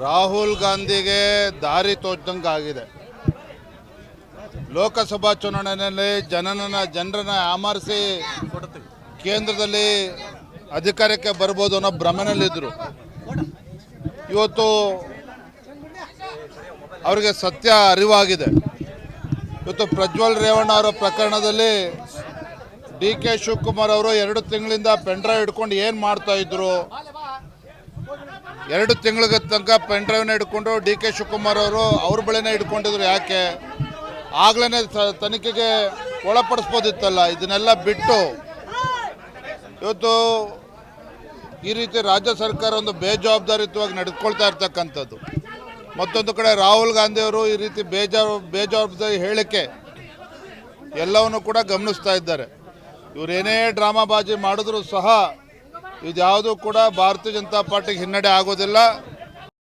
ರಾಹುಲ್ ಗಾಂಧಿಗೆ ದಾರಿ ತೋಚದಂಗೆ ಆಗಿದೆ. ಲೋಕಸಭಾ ಚುನಾವಣೆಯಲ್ಲಿ ಜನರನ್ನ ಆಮರಿಸಿ ಕೇಂದ್ರದಲ್ಲಿ ಅಧಿಕಾರಕ್ಕೆ ಬರ್ಬೋದು ಅನ್ನೋ ಭ್ರಮೆನಲ್ಲಿದ್ದರು. ಇವತ್ತು ಅವರಿಗೆ ಸತ್ಯ ಅರಿವಾಗಿದೆ. ಇವತ್ತು ಪ್ರಜ್ವಲ್ ರೇವಣ್ಣ ಅವರ ಪ್ರಕರಣದಲ್ಲಿ DK ಶಿವಕುಮಾರ್ ಅವರು 2 ತಿಂಗಳಿಂದ ಪೆನ್ಡ್ರೈವ್ ಹಿಡ್ಕೊಂಡು ಏನು ಮಾಡ್ತಾ ಇದ್ರು, 2 ತಿಂಗಳಿಗೆ ತನಕ ಪೆನ್ಡ್ರೈವ್ನ ಹಿಡ್ಕೊಂಡು DK ಶಿವಕುಮಾರ್ ಅವರು ಅವ್ರ ಬಳಿನೇ ಹಿಡ್ಕೊಂಡಿದ್ರು. ಯಾಕೆ ಆಗ್ಲೇ ತನಿಖೆಗೆ ಒಳಪಡಿಸ್ಬೋದಿತ್ತಲ್ಲ. ಇದನ್ನೆಲ್ಲ ಬಿಟ್ಟು ಇವತ್ತು ಈ ರೀತಿ ರಾಜ್ಯ ಸರ್ಕಾರ ಒಂದು ಬೇಜವಾಬ್ದಾರಿತವಾಗಿ ನಡೆದುಕೊಳ್ತಾ ಇರ್ತಕ್ಕಂಥದ್ದು. ಮತ್ತೊಂದು ಕಡೆ ರಾಹುಲ್ ಗಾಂಧಿ ಅವರು ಈ ರೀತಿ ಬೇಜವಾಬ್ದಾರಿ ಹೇಳಿಕೆ ಎಲ್ಲವನ್ನು ಕೂಡ ಗಮನಿಸ್ತಾ ಇದ್ದಾರೆ. ಇವರೇನೇ ಡ್ರಾಮಾಬಾಜಿ ಮಾಡಿದ್ರೂ ಸಹ ಇದ್ಯಾವುದೂ ಕೂಡ ಭಾರತೀಯ ಜನತಾ ಪಾರ್ಟಿಗೆ ಹಿನ್ನಡೆ ಆಗೋದಿಲ್ಲ.